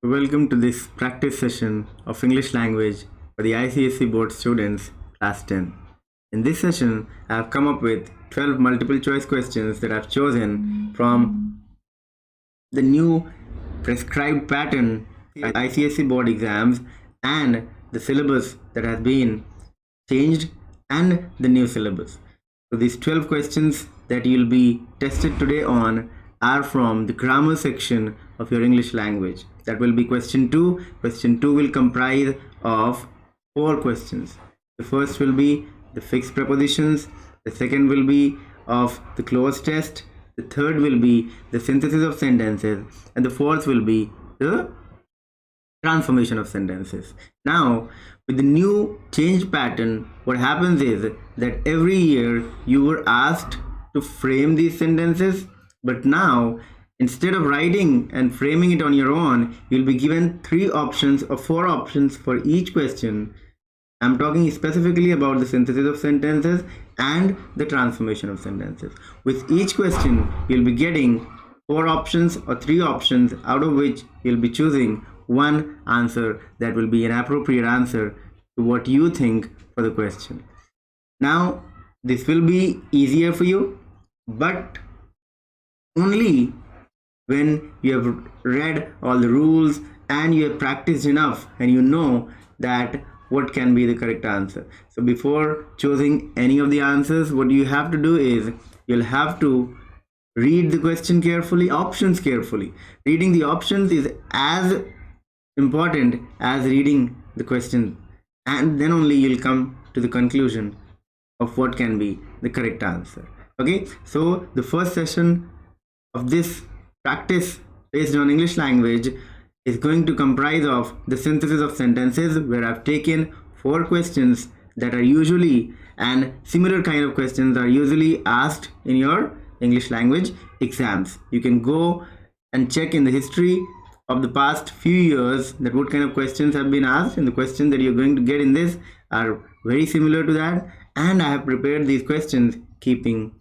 Welcome to this practice session of English language for the ICSE Board students, class 10. In this session, I have come up with 12 multiple choice questions that I've chosen from the new prescribed pattern ICSE board exams and the syllabus that has been changed and the new syllabus. So these 12 questions that you'll be tested today on are from the grammar section of your English language. That will be question 2. Question 2 will comprise of 4 questions. The first will be the fixed prepositions. The second will be of the clause test. The third will be the synthesis of sentences. And the fourth will be the transformation of sentences. Now, with the new changed pattern, what happens is that every year you were asked to frame these sentences, but now instead of writing and framing it on your own, you'll be given 3 options or 4 options for each question. I'm talking specifically about the synthesis of sentences and the transformation of sentences. With each question, you'll be getting 4 options or 3 options, out of which you'll be choosing one answer that will be an appropriate answer to what you think for the question. Now, this will be easier for you, but only when you have read all the rules and you have practiced enough and you know that what can be the correct answer. So before choosing any of the answers, what you have to do is you'll have to read the question carefully, options carefully. Reading the options is as important as reading the question, and then only you'll come to the conclusion of what can be the correct answer. Okay, so the first session of this practice based on English language is going to comprise of the synthesis of sentences, where I've taken 4 questions that are usually, and similar kind of questions are usually asked in your English language exams. You can go and check in the history of the past few years that what kind of questions have been asked, and the questions that you're going to get in this are very similar to that. And I have prepared these questions keeping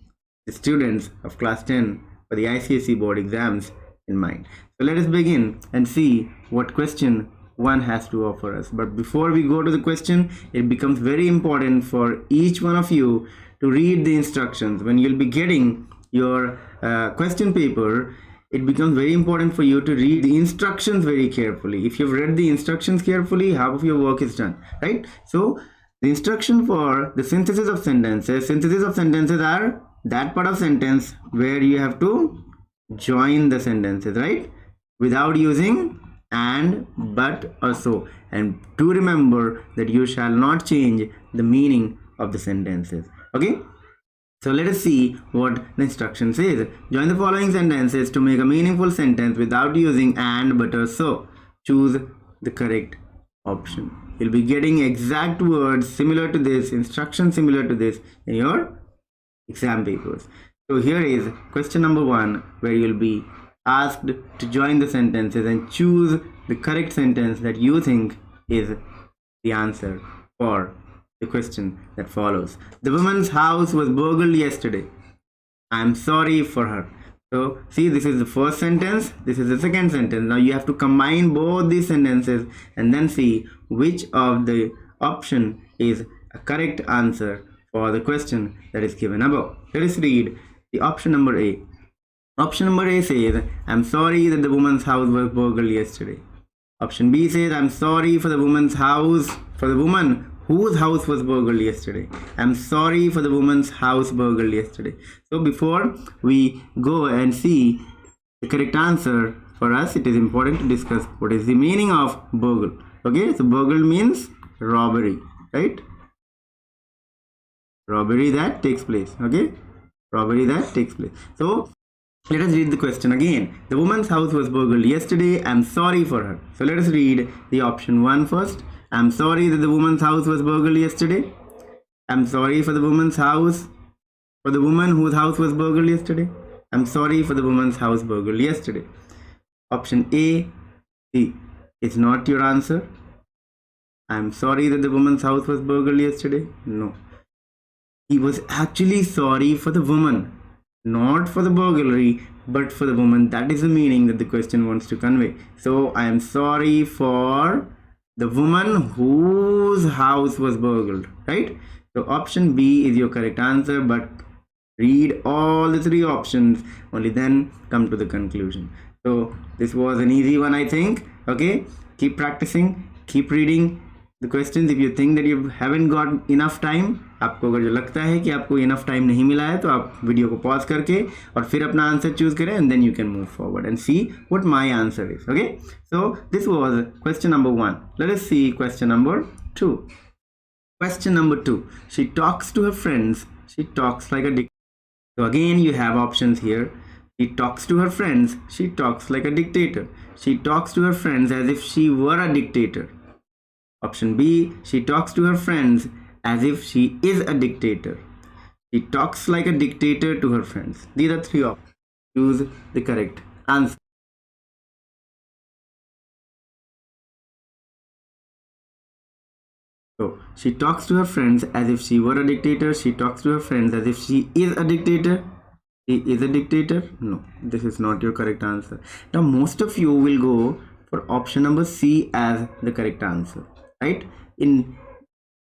the students of class 10 for the ICSE board exams in mind. So let us begin and see what question 1 has to offer us. But before we go to the question, it becomes very important for each one of you to read the instructions. When you'll be getting your question paper, it becomes very important for you to read the instructions very carefully. If you've read the instructions carefully, half of your work is done, right? So the instruction for the synthesis of sentences are that part of sentence where you have to join the sentences, right, without using and, but, or so. And to remember that you shall not change the meaning of the sentences. Okay, so let us see what the instruction says. Join the following sentences to make a meaningful sentence without using and, but, or so. Choose the correct option. You'll be getting exact words similar to this, instructions similar to this in your exam papers. So here is question number 1, where you'll be asked to join the sentences and choose the correct sentence that you think is the answer for the question that follows. The woman's house was burgled yesterday. I'm sorry for her. So see, this is the first sentence, this is the second sentence. Now you have to combine both these sentences and then see which of the option is a correct answer for the question that is given above. Let us read the option number A. Option number A says, I'm sorry that the woman's house was burgled yesterday. Option B says, I'm sorry for the woman whose house was burgled yesterday. I'm sorry for the woman's house burgled yesterday. So before we go and see the correct answer, for us it is important to discuss what is the meaning of burgle. Okay, so burgle means robbery, right? Robbery that takes place. Okay, robbery that takes place. So let us read the question again. The woman's house was burgled yesterday. I'm sorry for her. So let us read the option 1 first. I'm sorry that the woman's house was burgled yesterday. I'm sorry for the woman's house, for the woman whose house was burgled yesterday. I'm sorry for the woman's house burgled yesterday. Option A, C, is not your answer. I'm sorry that the woman's house was burgled yesterday. No. He was actually sorry for the woman, not for the burglary, but for the woman. That is the meaning that the question wants to convey. So I am sorry for the woman whose house was burgled, right? So option B is your correct answer, but read all the three options, only then come to the conclusion. So this was an easy one, I think. Okay, keep practicing, keep reading the questions. If you think that you haven't got enough time, आपको अगर जो लगता है कि आपको enough time नहीं मिला है, तो आप वीडियो को पॉज करके और फिर अपना आंसर चूज करें, and then you can move forward and see what my answer is. Okay, so this was question number 1. Let us see question number 2. Question number 2. She talks to her friends. She talks like a dictator. So again you have options here. She talks to her friends. She talks like a dictator. She talks to her friends as if she were a dictator. Option B, she talks to her friends as if she is a dictator. She talks like a dictator to her friends. These are three options. Choose the correct answer. So she talks to her friends as if she were a dictator. She talks to her friends as if she is a dictator. He is a dictator? No, this is not your correct answer. Now most of you will go for option number C as the correct answer, right? In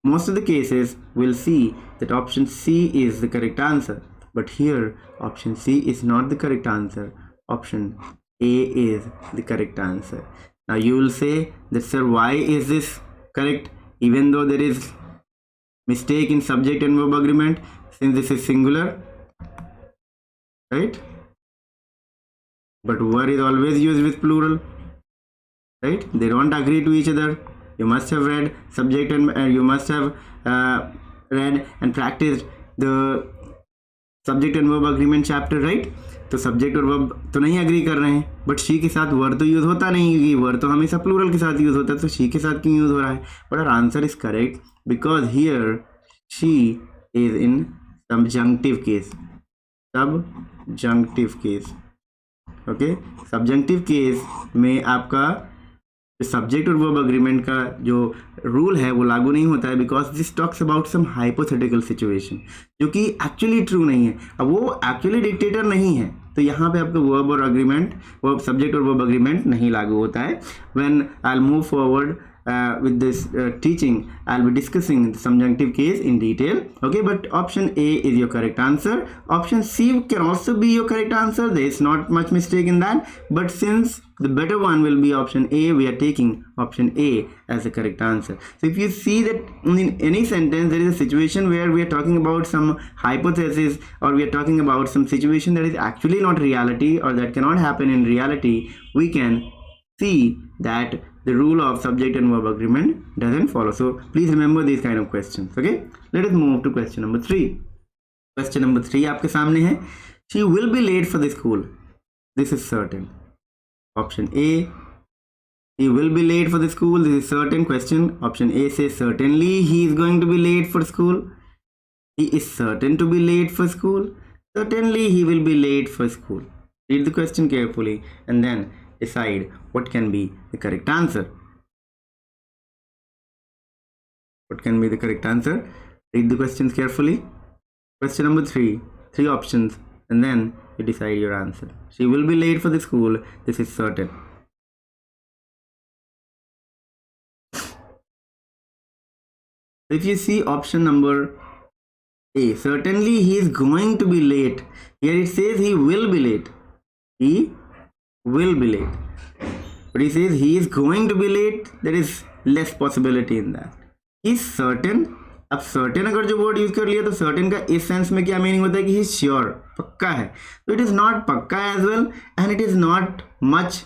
most of the cases, we'll see that option C is the correct answer. But here, option C is not the correct answer. Option A is the correct answer. Now you will say that, sir, why is this correct? Even though there is mistake in subject and verb agreement, since this is singular, right? But were is always used with plural, right? They don't agree to each other. You must have read subject and you must have read and practiced the subject and verb agreement chapter, right? तो subject और verb तो नहीं agree कर रहे हैं, but she के साथ word तो यूज होता नहीं, क्योंकि वर्ड तो हमेशा प्लूरल के साथ यूज होता है, तो शी के साथ क्यों यूज हो रहा है? But our answer is correct because here she is in subjunctive case. Subjunctive case, okay. Subjunctive case में आपका सब्जेक्ट और वर्ब अग्रीमेंट का जो रूल है वो लागू नहीं होता है, because this talks about some hypothetical situation जो कि एक्चुअली ट्रू नहीं है. अब वो एक्चुअली डिक्टेटर नहीं है, तो यहाँ पे आपका वर्ब और अग्रीमेंट, वर्ब सब्जेक्ट और वर्ब अग्रीमेंट नहीं लागू होता है. When I will move forward with this teaching, I'll be discussing the subjunctive case in detail. Okay, but option A is your correct answer. Option C can also be your correct answer. There is not much mistake in that, but since the better one will be option A, we are taking option A as the correct answer. So if you see that in any sentence there is a situation where we are talking about some hypothesis, or we are talking about some situation that is actually not reality, or that cannot happen in reality, we can see that the rule of subject and verb agreement doesn't follow. So please remember these kind of questions. Okay, let us move to question number 3. Question number 3 आपके सामने है. She will be late for the school. This is certain. Option A, he will be late for the school. This is certain question. Option A says certainly he is going to be late for school. He is certain to be late for school. Certainly he will be late for school. Read the question carefully and then decide what can be the correct answer. What can be the correct answer? Read the questions carefully. Question number 3, 3 options, and then you decide your answer. She will be late for the school. This is certain. If you see option number A, certainly he is going to be late. Here it says he will be late. He will be late, but he says he is going to be late. There is less possibility in that. He is certain. अब certain अगर जो word use कर लिया तो certain का इस sense में क्या मीनिंग होता है कि he is sure, पक्का है. तो it is not पक्का as well, and it is not much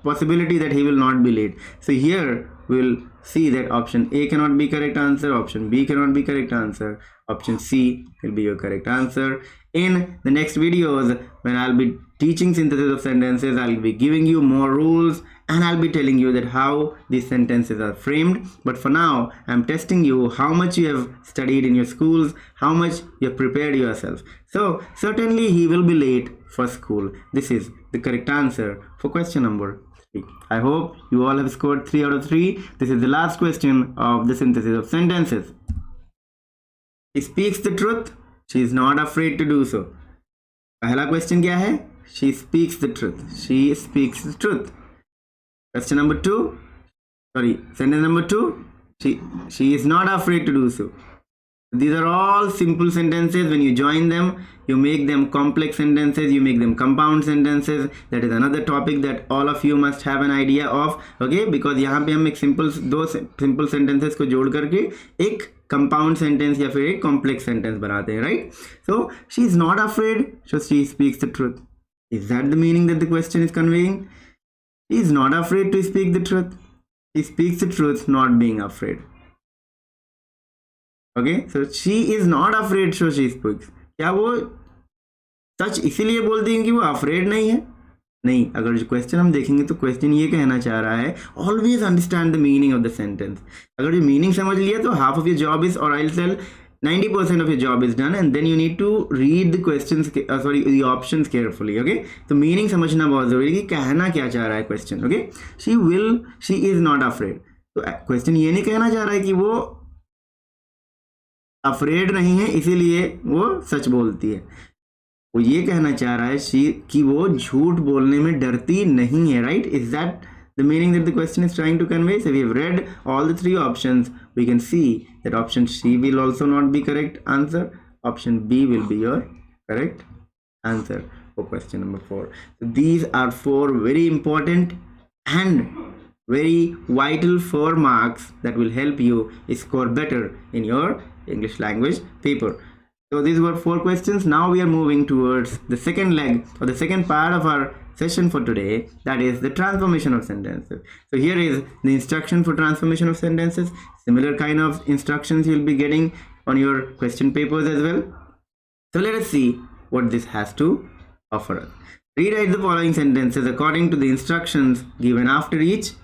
possibility that he will not be late. So here we will see that option A cannot be correct answer, option B cannot be correct answer, option C will be your correct answer. In the next videos, when I'll be teaching synthesis of sentences, I'll be giving you more rules, and I'll be telling you that how these sentences are framed. But for now, I'm testing you how much you have studied in your schools, how much you have prepared yourself. So certainly he will be late for school. This is the correct answer for question number 3. I hope you all have scored 3 out of 3. This is the last question of the synthesis of sentences. She speaks the truth. She is not afraid to do so. पहला question क्या है? She speaks the truth, she speaks the truth. Question number 2, sorry, sentence number 2, she is not afraid to do so. These are all simple sentences. When you join them, you make them complex sentences, you make them compound sentences. That is another topic that all of you must have an idea of, okay? Because यहाँ पे हम एक दो simple sentences को जोड़ करके एक compound sentence या फिर एक complex sentence बनाते हैं, right? So she is not afraid, so she speaks the truth. Is that the meaning that the question is conveying? She is not afraid to speak the truth. She speaks the truth, not being afraid. Okay, so she is not afraid, so she speaks. क्या वो सच इसीलिए बोलती है कि वो afraid नहीं है? नहीं. अगर जो क्वेश्चन हम देखेंगे तो क्वेश्चन ये कहना चाह रहा है, always understand the meaning of the sentence. अगर जो मीनिंग समझ लिया तो half of your job is, और I tell 90% of your job is done, and then you need to read the questions, sorry the options carefully. Okay, तो meaning समझना बहुत जरूरी है कि कहना क्या चाह रहा है question. Okay, she is not afraid. तो क्वेश्चन ये नहीं कहना चाह रहा है कि वो अफ्रेड नहीं है इसीलिए वो सच बोलती है. वो ये कहना चाह रहा है कि वो झूठ बोलने में डरती नहीं है, right? Is that the meaning that the question is trying to convey? So we have read all the 3 options. We can see that option C will also not be correct answer. Option B will be your correct answer for question number 4. So these are 4 very important and very vital 4 marks that will help you score better in your English language paper. So these were 4 questions. Now we are moving towards the second leg or the second part of our session for today, that is the transformation of sentences. So here is the instruction for transformation of sentences. Similar kind of instructions you'll be getting on your question papers as well. So let us see what this has to offer us. Rewrite the following sentences according to the instructions given after each.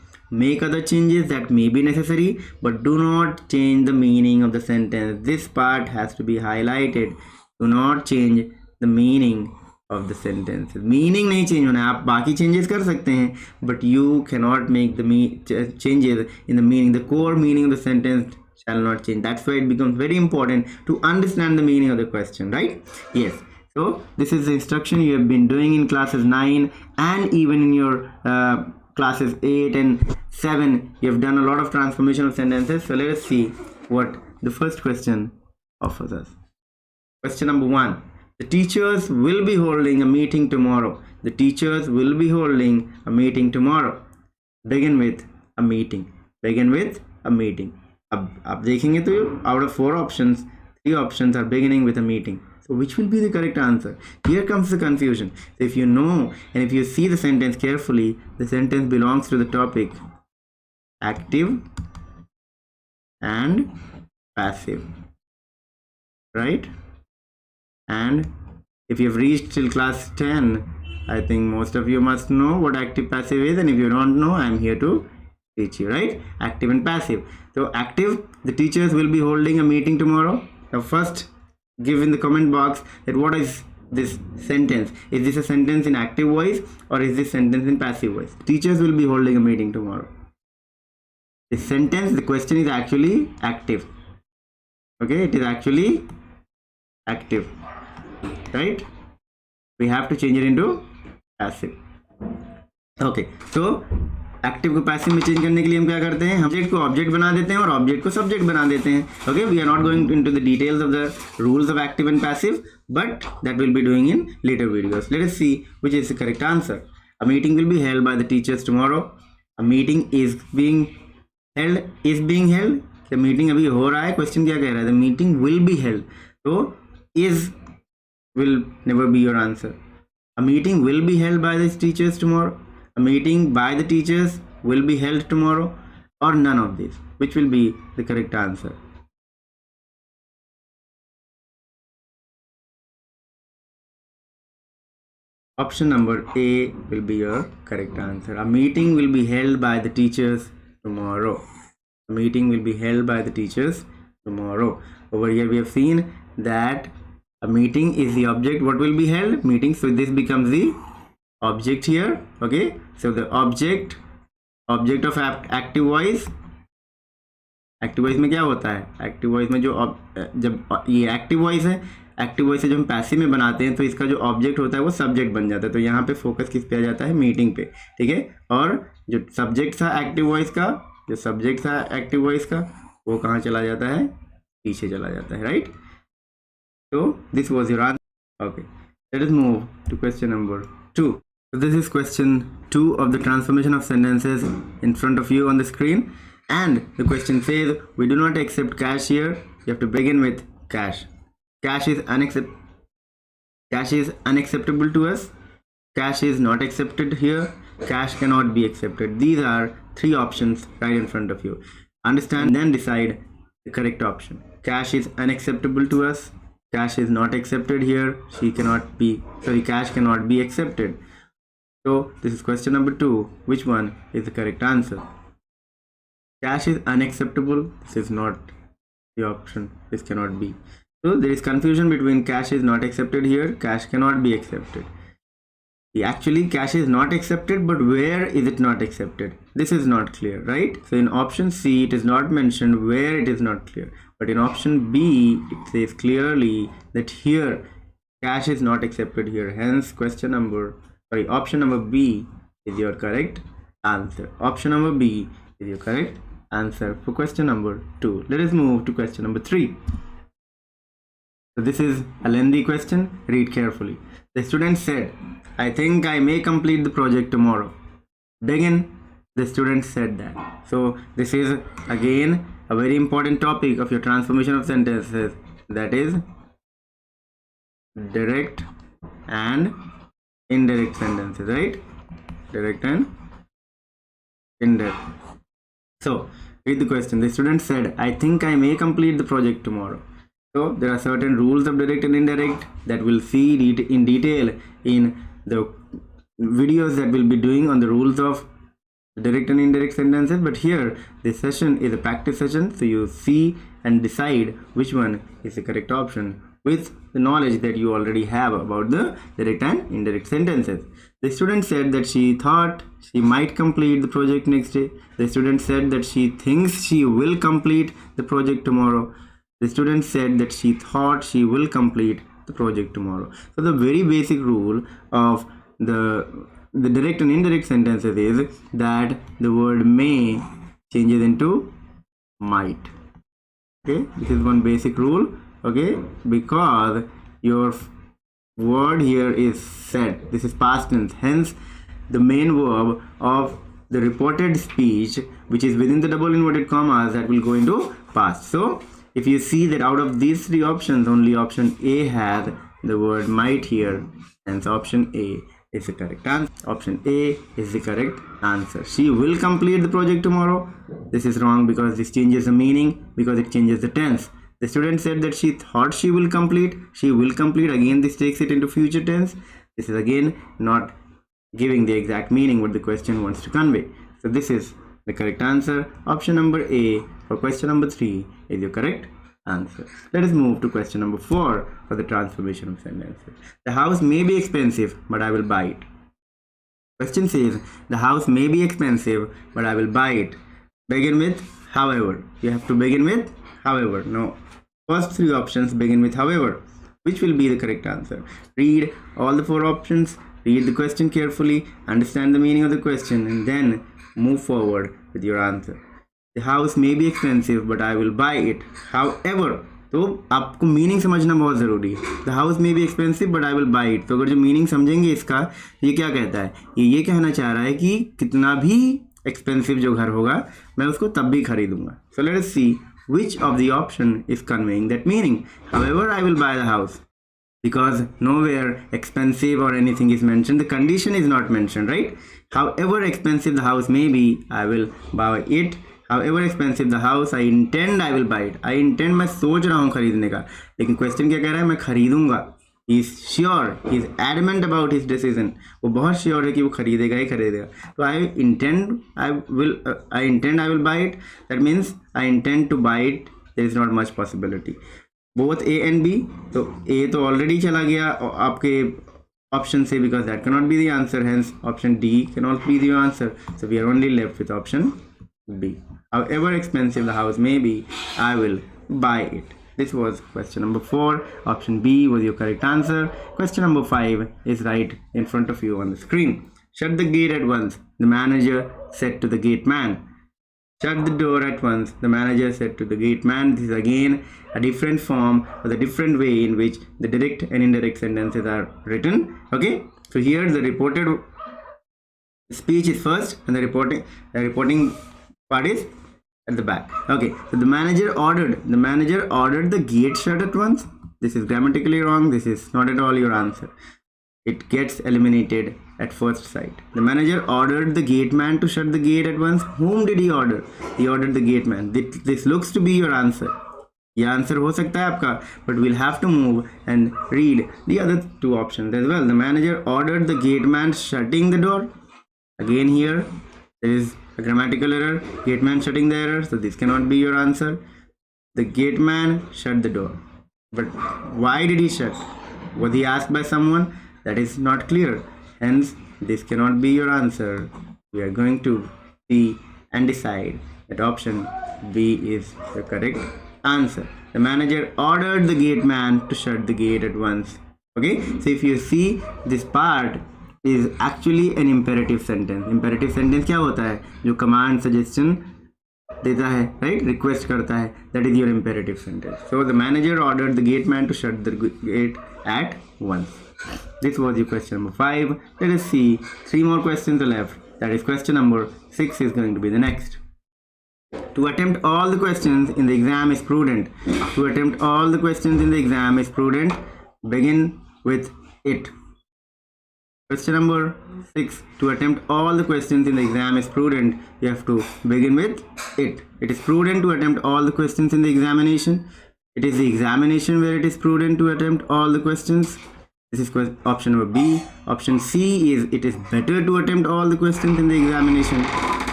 Make other changes that may be necessary, but do not change the meaning of the sentence. This part has to be highlighted. Do not change the meaning of the sentence. Meaning नहीं change होना है. आप बाकी changes कर सकते हैं, but you cannot make the changes in the meaning. The core meaning of the sentence shall not change. That's why it becomes very important to understand the meaning of the question, right? Yes. So this is the instruction you have been doing in classes 9 and even in your classes 8 and 7. You have done a lot of transformation of sentences. So let us see what the first question offers us. Question number 1. The teachers will be holding a meeting tomorrow. The teachers will be holding a meeting tomorrow. Begin with a meeting. Begin with a meeting. अब आप देखेंगे तो out of 4 options, 3 options are beginning with a meeting. So which will be the correct answer? Here comes the confusion. So if you know and if you see the sentence carefully, the sentence belongs to the topic active and passive, right? And if you've reached till class 10, I think most of you must know what active passive is, and if you don't know, I'm here to teach you, right? Active and passive. So active, the teachers will be holding a meeting tomorrow. Now first give in the comment box that what is this sentence. Is this a sentence in active voice or is this sentence in passive voice? Teachers will be holding a meeting tomorrow. The sentence, the question is actually active. Okay, it is actually active, right? We have to change it into passive. Okay, so active को passive में change करने के लिए हम क्या करते हैं? Subject को ऑब्जेक्ट बना देते हैं और ऑब्जेक्ट को सब्जेक्ट बना देते हैं. Okay, we are not going into the details of the rules of active and passive, but that will be doing in later videos. Let us see which is the correct answer. A meeting will be held by the teachers tomorrow. A meeting is being held. The meeting अभी हो रहा है. Question क्या कह रहा है? The meeting will be held. तो is will never be your answer. A meeting will be held by the teachers tomorrow. A meeting by the teachers will be held tomorrow, or none of these. Which will be the correct answer? Option number A will be your correct answer. A meeting will be held by the teachers tomorrow. A meeting will be held by the teachers tomorrow. Over here we have seen that a meeting is the object. What will be held? Meeting. So this becomes the object here. Okay, so the object of active voice. Active voice में क्या होता है? Active voice में जो जब ये active voice है, active voice से जो हम पैसिव में बनाते हैं तो इसका जो ऑब्जेक्ट होता है वो सब्जेक्ट बन जाता है, तो यहाँ पे फोकस किस पे आ जाता है, मीटिंग पे, ठीक है। और जो सब्जेक्ट था एक्टिव वॉइस का, जो सब्जेक्ट था एक्टिव वॉइस का वो कहाँ चला जाता है, पीछे चला जाता है, राइट। तो this was your answer. Okay, let us move to question number 2. So this is question 2 of the transformation of sentences in front of you on the screen, and the question says we do not accept cash here. You have to begin with cash. Cash is unacceptable to us. Cash is not accepted here. Cash cannot be accepted. These are 3 options right in front of you. Understand, then decide the correct option. Cash is unacceptable to us. Cash is not accepted here. Cash cannot be accepted. So this is question number 2. Which one is the correct answer? Cash is unacceptable. This is not the option. This cannot be. So there is confusion between cash is not accepted here, cash cannot be accepted. Actually, cash is not accepted, but where is it not accepted? This is not clear, right? So in option C, it is not mentioned where it is not clear. But in option B, it says clearly that here, cash is not accepted here. Hence, option number B is your correct answer. Option number B is your correct answer for question number 2. Let us move to question number 3. So this is a lengthy question. Read carefully. The student said, I think I may complete the project tomorrow. Begin. The student said that. So this is again a very important topic of your transformation of sentences, that is direct and indirect sentences, right? Direct and indirect. So read the question. The student said, I think I may complete the project tomorrow. So there are certain rules of direct and indirect that we'll see in detail in the videos that we'll be doing on the rules of direct and indirect sentences, but here this session is a practice session, so you see and decide which one is the correct option with the knowledge that you already have about the direct and indirect sentences. The student said that she thought she might complete the project next day. The student said that she thinks she will complete the project tomorrow. The student said that she thought she will complete the project tomorrow. So the very basic rule of the direct and indirect sentences is that the word may changes into might. Okay, this is one basic rule. Okay, because your word here is said, this is past tense, hence the main verb of the reported speech, which is within the double inverted commas, that will go into past. So if you see that out of these 3 options, only option A has the word might here, hence option A is the correct answer. Option A is the correct answer. She will complete the project tomorrow. This is wrong because this changes the meaning, because it changes the tense. The student said that she thought she will complete. She will complete. Again, this takes it into future tense. This is again not giving the exact meaning what the question wants to convey. So this is the correct answer. Option number A for question number 3 is your correct answer. Let us move to question number 4 for the transformation of sentences. The house may be expensive, but I will buy it. Question says, the house may be expensive, but I will buy it. Begin with however. You have to begin with however. No. First 3 options begin with however. Which will be the correct answer? Read all the 4 options. Read the question carefully. Understand the meaning of the question, and then move forward with your answer. The house may be expensive, but I will buy it. However, तो आपको meaning समझना बहुत ज़रूरी है. The house में भी expensive but I will by it. तो अगर जो मीनिंग समझेंगे इसका, ये क्या कहता है, ये कहना चाह रहा है कि कितना भी एक्सपेंसिव जो घर होगा मैं उसको तब भी खरीदूंगा. So let us see which of the option is conveying that meaning. However, I will buy the house, because nowhere expensive or anything is mentioned. The condition is not mentioned, right? However expensive the house may be, I will buy it. However expensive the house, I intend I will buy it. I intend, मैं सोच रहा हूँ खरीदने का, लेकिन question क्या कह रहा है, मैं खरीदूंगा. He is sure, he is adamant about his decision. वो बहुत श्योर है कि वो खरीदेगा ही खरीदेगा. तो I intend I will buy it. That means I intend to buy it. There is not much possibility. Both A and B. तो A तो already चला गया आपके option से, because that cannot be the answer. Hence option D cannot be the answer. So we are only left with option B. However expensive the house may be, I will buy it. This was question number 4. Option B was your correct answer. Question number 5 is right in front of you on the screen. Shut the gate at once, the manager said to the gate man. Shut the door at once, the manager said to the gate man. This is again a different form or the different way in which the direct and indirect sentences are written. Okay, so here the reported speech is first and the reporting part is at the back. Okay, so the manager ordered the gate shut at once. This is grammatically wrong. This is not at all your answer. It gets eliminated at first sight. The manager ordered the gate man to shut the gate at once. Whom did he order? He ordered the gate man. This looks to be your answer. ये answer हो सकता है आपका, but we'll have to move and read the other two options as well. The manager ordered the gate man shutting the door. Again here there is a grammatical error, gate man shutting the error, so this cannot be your answer. The gate man shut the door, but why did he shut? Was he asked by someone? That is not clear, hence this cannot be your answer. We are going to see and decide that option B is the correct answer. The manager ordered the gate man to shut the gate at once. Okay, so if you see, this part is actually an imperative sentence. Imperative sentence क्या होता है? जो command suggestion देता है, right? Request करता है. That is your imperative sentence. So the manager ordered the gate man to shut the gate at once. This was your question number 5. Let us see 3 more questions left. That is question number 6 is going to be the next. To attempt all the questions in the exam is prudent. To attempt all the questions in the exam is prudent. Begin with it. Question number 6. To attempt all the questions in the exam is prudent. You have to begin with it. It is prudent to attempt all the questions in the examination. It is the examination where it is prudent to attempt all the questions. This is option number B. Option C is it is better to attempt all the questions in the examination.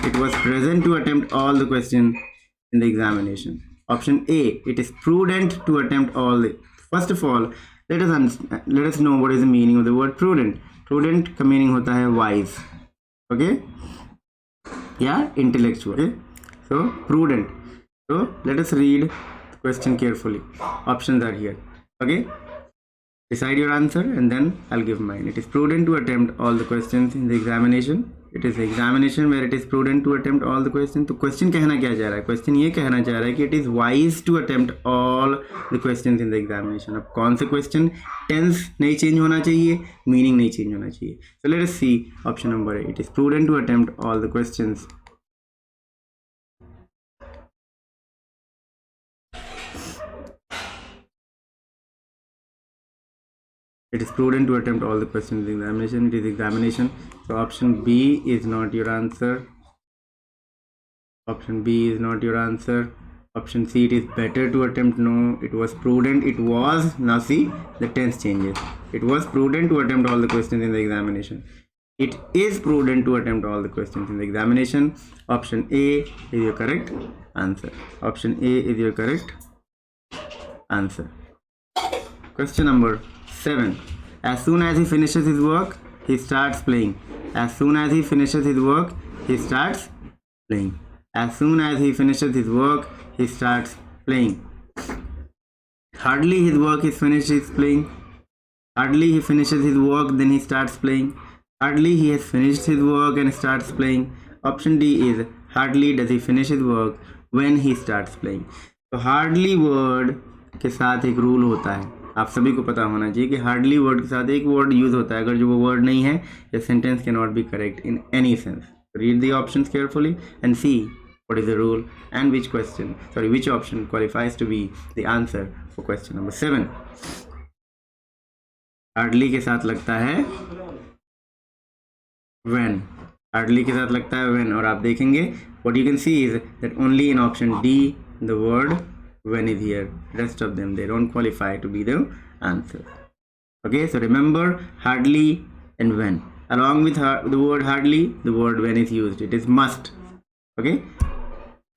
It was present to attempt all the questions in the examination. Option A, it is prudent to attempt all the. First of all, let us know what is the meaning of the word prudent. Prudent का meaning होता है wise. Okay? Yeah, intellectual. Okay? So prudent. So let us read the question carefully. Options are here. Okay? Decide your answer and then I'll give mine. It is prudent to attempt all the questions in the examination. It is the examination where it is prudent to attempt all the questions. तो question कहना क्या चाह रहा है? Question ये कहना चाह रहा है कि it is wise to attempt all the questions in the examination. अब कौन से question? Tense नहीं change होना चाहिए, meaning नहीं change होना चाहिए. So let us see option number A. It is prudent to attempt all the questions. It is prudent to attempt all the questions in the examination. It is examination. So option B is not your answer. Option B is not your answer. Option C, it is better to attempt. No, it was prudent. It was. Now see, the tense changes. It was prudent to attempt all the questions in the examination. It is prudent to attempt all the questions in the examination. Option A is your correct answer. Option A is your correct answer. Question number 7. As soon as he finishes his work, he starts playing. As soon as he finishes his work, he starts playing. As soon as he finishes his work, he starts playing. Hardly his work is finished, he is playing. Hardly he finishes his work, then he starts playing. Hardly he has finished his work and starts playing. Option D is hardly does he finish his work when he starts playing. तो hardly word के साथ एक rule होता है, आप सभी को पता होना चाहिए कि हार्डली वर्ड के साथ एक वर्ड यूज होता है. अगर जो वो वर्ड नहीं है, ये sentence can not be correct in any sense. Read the options carefully and see what is the rule and which option qualifies to be the answer for question number 7. Hardly के साथ लगता है when. Hardly के साथ लगता है when. और आप देखेंगे what you can see is that only in option D the word when is here. Rest of them, they don't qualify to be the answer. Okay, so remember hardly and when. Along with the word hardly, the word when is used. It is must. Okay,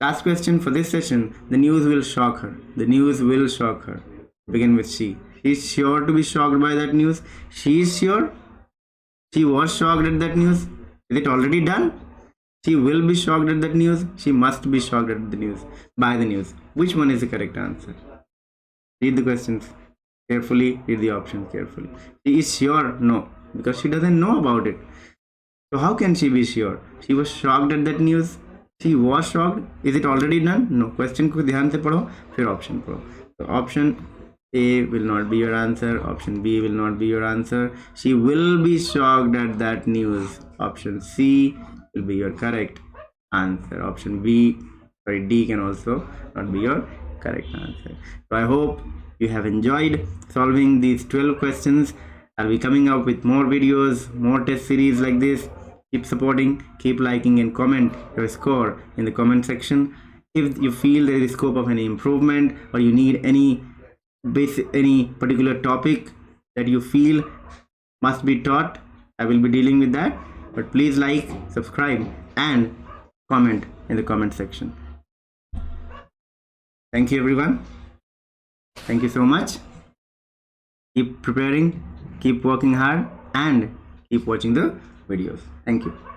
last question for this session. The news will shock her. The news will shock her. Begin with she. She is sure to be shocked by that news. She is sure. She was shocked at that news. Is it already done? She will be shocked at that news. She must be shocked at the news, by the news. Which one is the correct answer? Read the questions carefully, read the options carefully. She is sure? No, because she doesn't know about it. So how can she be sure? She was shocked at that news. She was shocked. Is it already done? No. Question को ध्यान से पढ़ो, फिर option पढ़ो. So option A will not be your answer. Option B will not be your answer. She will be shocked at that news. Option C will be your correct answer. Option D can also not be your correct answer. So I hope you have enjoyed solving these 12 questions. I'll be coming up with more videos, more test series like this. Keep supporting, keep liking, and comment your score in the comment section. If you feel there is scope of any improvement, or you need any particular topic that you feel must be taught, I will be dealing with that. But please like, subscribe, and comment in the comment section. Thank you, everyone. Thank you so much. Keep preparing, keep working hard, and keep watching the videos. Thank you.